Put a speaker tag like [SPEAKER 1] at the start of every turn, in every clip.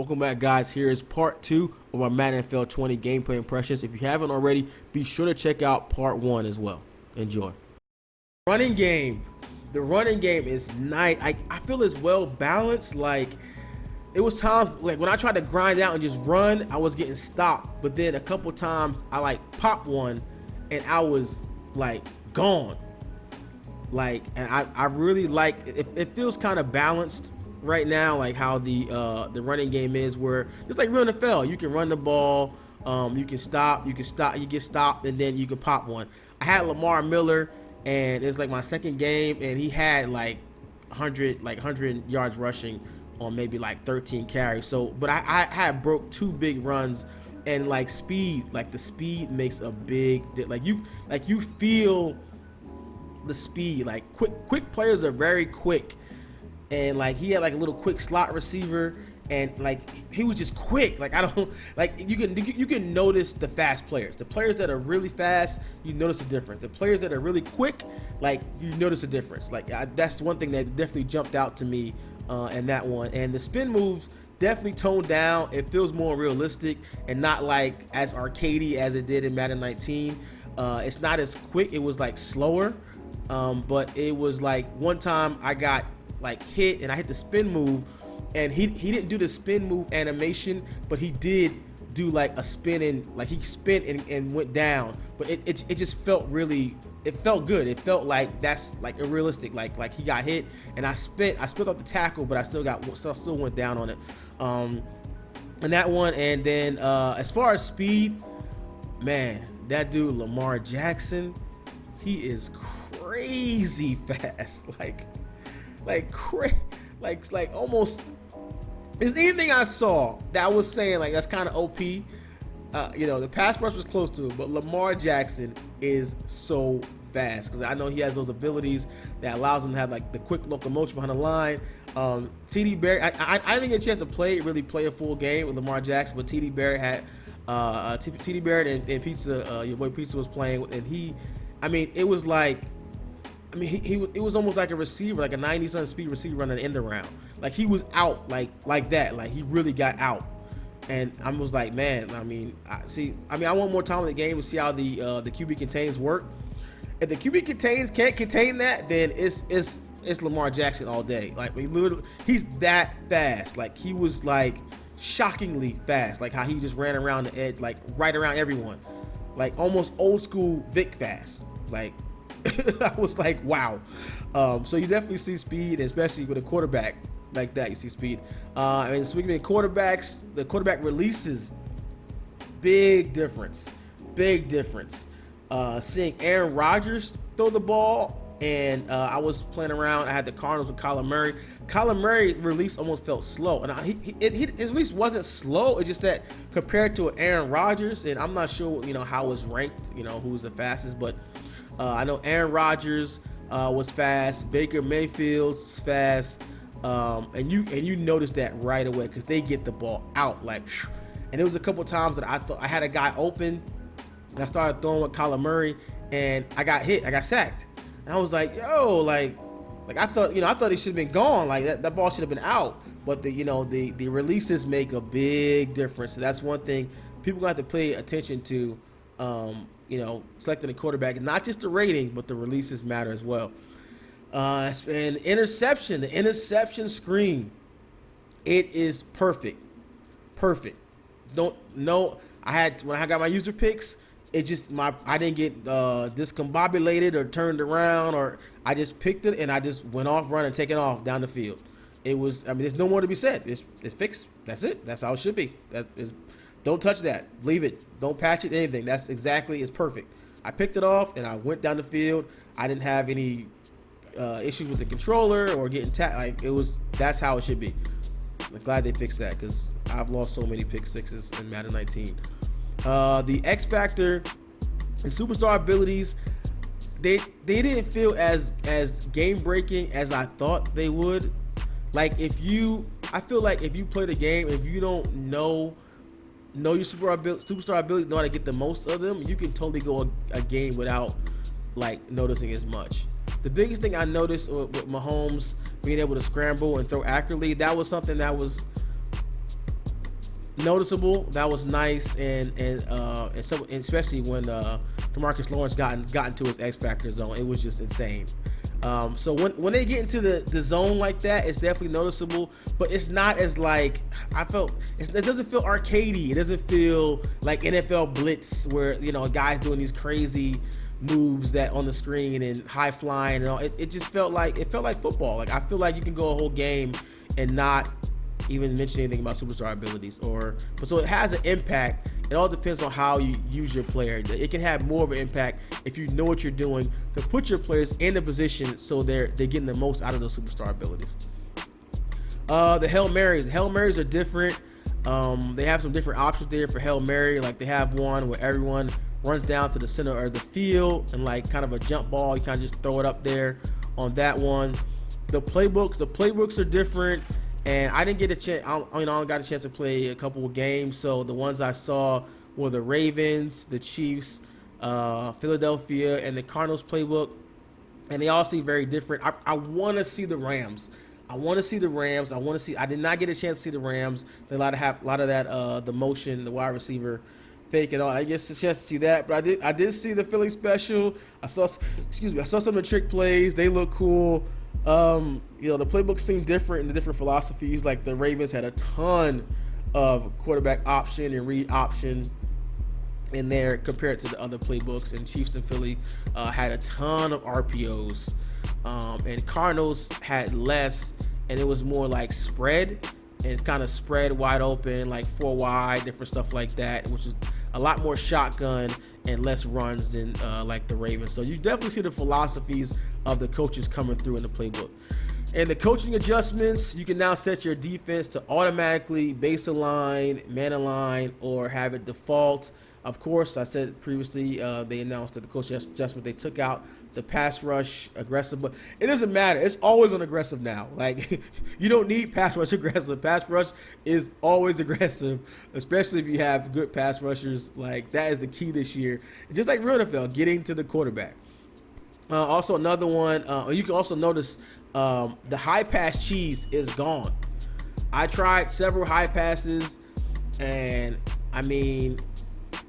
[SPEAKER 1] Welcome back, guys. Here is part 2 of our Madden NFL 20 gameplay impressions. If you haven't already, be sure to check out part 1 as well. Enjoy. Running game. The running game is nice. I feel it's well balanced. Like, it was times like when I tried to grind out and just run, I was getting stopped. But then a couple times I like popped one and I was like gone. Like, and I really like it feels kind of balanced right now, like how the running game is, where just like real NFL, you can run the ball, you can stop, you get stopped, and then you can pop one. I had Lamar Miller, and it's like my second game, and he had like 100 yards rushing on maybe like 13 carries. So, but I had broke 2 big runs, and like speed, like the speed makes a big like you feel the speed. Like quick players are very quick, and like he had like a little quick slot receiver, and like he was just quick. Like I don't like you can notice the fast players. The players that are really fast, you notice the difference. The players that are really quick, like you notice the difference. Like that's one thing that definitely jumped out to me in that one. And the spin moves definitely toned down. It feels more realistic and not like as arcadey as it did in Madden 19. It's not as quick. It was like slower. But it was like one time I got like hit and I hit the spin move, and he didn't do the spin move animation, but he did do like a spin, and like he spin and went down. But it just felt really, it felt good. It felt like that's like realistic. Like he got hit and I split off the tackle, but I still went down on it. And that one. And then as far as speed, man, that dude Lamar Jackson, he is crazy fast. Like almost, is anything I saw that I was saying like that's kind of OP. You know, the pass rush was close to it, but Lamar Jackson is so fast, because I know he has those abilities that allows him to have like the quick locomotion behind the line. TD Barrett, I didn't get a chance to really play a full game with Lamar Jackson, but TD Barrett had TD Barrett and Pizza, your boy Pizza was playing, and it was like, it was almost like a receiver, like a 90-something speed receiver running an end around. Like he was out like that. Like he really got out. And I was like, man, I want more time in the game to see how the QB contains work. If the QB contains can't contain that, then it's Lamar Jackson all day. Like he's that fast. Like he was like shockingly fast. Like how he just ran around the edge, like right around everyone. Like almost old school Vic fast. Like I was like, wow. So you definitely see speed, especially with a quarterback like that. You see speed. And speaking of quarterbacks, the quarterback releases, big difference. Seeing Aaron Rodgers throw the ball, and I was playing around. I had the Cardinals with Kyler Murray. Kyler Murray release almost felt slow, and his release wasn't slow. It's just that compared to Aaron Rodgers, and I'm not sure how it's ranked, who's the fastest, but I know Aaron Rodgers was fast. Baker Mayfield's fast, and you notice that right away because they get the ball out like. And there was a couple times that I thought I had a guy open, and I started throwing with Kyler Murray, and I got hit. I got sacked, and I was like, yo, like I thought he should have been gone. Like that ball should have been out. But the releases make a big difference. So that's one thing people gonna have to pay attention to. Selecting a quarterback, not just the rating, but the releases matter as well. And the interception screen, it is perfect. When I got my user picks, it just I didn't get discombobulated or turned around, or I just picked it and I just went off running, taking off down the field. It was, there's no more to be said. It's fixed. That's it. That's how it should be. That is. Don't touch that. Leave it. Don't patch it, anything. It's perfect. I picked it off and I went down the field. I didn't have any issues with the controller or getting tapped. That's how it should be. I'm glad they fixed that, because I've lost so many pick sixes in Madden 19. The X Factor and superstar abilities, they didn't feel as game breaking as I thought they would. I feel like if you play the game, if you don't know your superstar abilities, know how to get the most of them, you can totally go a game without like noticing as much. The biggest thing I noticed with Mahomes being able to scramble and throw accurately, that was something that was noticeable. That was nice, and so especially when Demarcus Lawrence got into his X Factor zone, it was just insane. So when they get into the zone like that, it's definitely noticeable, but it's not as like it doesn't feel arcadey. It doesn't feel like NFL blitz where a guy's doing these crazy moves that on the screen and high flying and all. It just felt like football. Like I feel like you can go a whole game and not even mention anything about superstar abilities, but so it has an impact. It all depends on how you use your player. It can have more of an impact if you know what you're doing to put your players in the position so they're getting the most out of those superstar abilities. The Hail Marys are different. They have some different options there for Hail Mary. Like they have one where everyone runs down to the center of the field and like kind of a jump ball. You kind of just throw it up there on that one. The playbooks are different. And I didn't get a chance. I got a chance to play a couple of games. So the ones I saw were the Ravens, the Chiefs, Philadelphia, and the Cardinals playbook, and they all seem very different. I want to see the Rams. I did not get a chance to see the Rams. They a lot of that the motion, the wide receiver fake and all. I guess a chance to see that, but I did see the Philly special. I saw some of the trick plays. They look cool. The playbook seemed different in the different philosophies. Like the Ravens had a ton of quarterback option and read option in there compared to the other playbooks, and Chiefs and Philly had a ton of RPOs, and Cardinals had less, and it was more like spread and kind of spread wide open, like 4 wide, different stuff like that, which is a lot more shotgun and less runs than like the Ravens. So you definitely see the philosophies of the coaches coming through in the playbook. And the coaching adjustments, you can now set your defense to automatically base align, man align, or have it default. Of course, I said previously, they announced that the coaching adjustment, they took out the pass rush aggressive, but it doesn't matter. It's always on aggressive now. Like you don't need pass rush aggressive. Pass rush is always aggressive, especially if you have good pass rushers. Like that is the key this year. Just like real NFL, getting to the quarterback. Also another one, you can also notice the high pass cheese is gone. I tried several high passes, and I mean,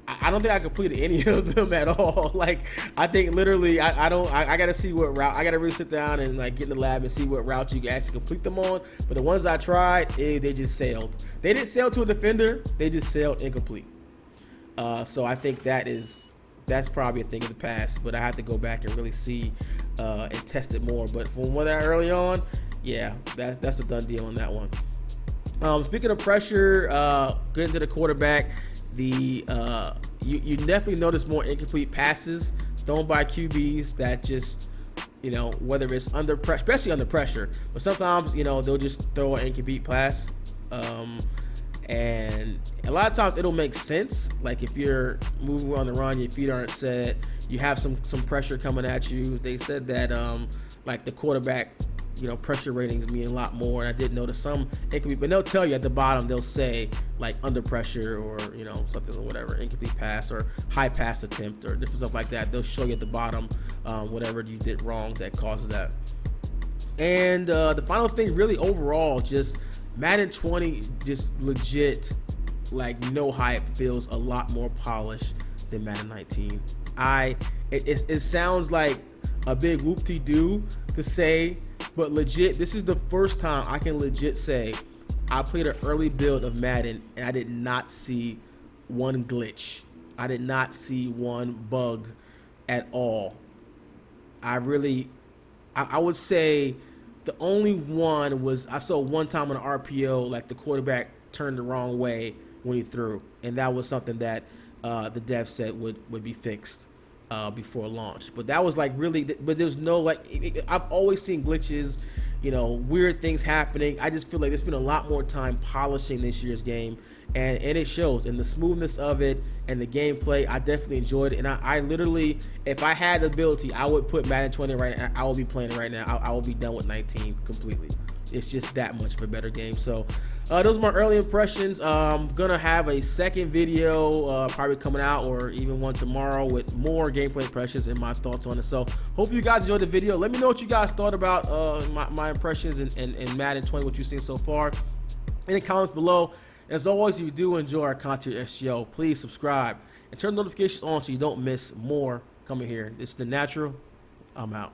[SPEAKER 1] I don't think I completed any of them at all. Like I think literally I gotta see what route. I gotta really sit down and like get in the lab and see what route you can actually complete them on. But the ones I tried, they just sailed. They didn't sail to a defender. They just sailed incomplete. So I think that's probably a thing of the past, but I have to go back and really see and test it more. But from what I early on, yeah, that's a done deal on that one. Speaking of pressure, getting to the quarterback, you definitely notice more incomplete passes thrown by QBs that just, whether it's under pressure, especially under pressure, but sometimes, they'll just throw an incomplete pass. And a lot of times it'll make sense. Like if you're moving on the run, your feet aren't set, you have some pressure coming at you. They said that like the quarterback, pressure ratings mean a lot more. And I did notice some incomplete, but they'll tell you at the bottom, they'll say like under pressure or something or whatever, incomplete pass or high pass attempt or different stuff like that. They'll show you at the bottom whatever you did wrong that causes that. And the final thing, really overall, just Madden 20, just legit, like no hype, feels a lot more polished than Madden 19. It sounds like a big whoop-de-doo to say, but legit, this is the first time I can legit say I played an early build of Madden and I did not see one glitch. I did not see one bug at all. I would say the only one was I saw one time on an RPO, like the quarterback turned the wrong way when he threw, and that was something that the dev said would be fixed before launch. But that was like really, but there's no like, I've always seen glitches, weird things happening. I just feel like there's been a lot more time polishing this year's game, and it shows in the smoothness of it and the gameplay. I definitely enjoyed it, and I literally, if I had the ability, I would put Madden 20 right now. I will be playing it right now. I will be done with 19 completely. It's just that much of a better game. So those are my early impressions. Gonna have a second video probably coming out, or even one tomorrow, with more gameplay impressions and my thoughts on it. So hopefully you guys enjoyed the video. Let me know what you guys thought about my impressions in Madden 20, what you've seen so far in the comments below. As always, if you do enjoy our content SGO, please subscribe and turn notifications on so you don't miss more coming here. It's the natural. I'm out.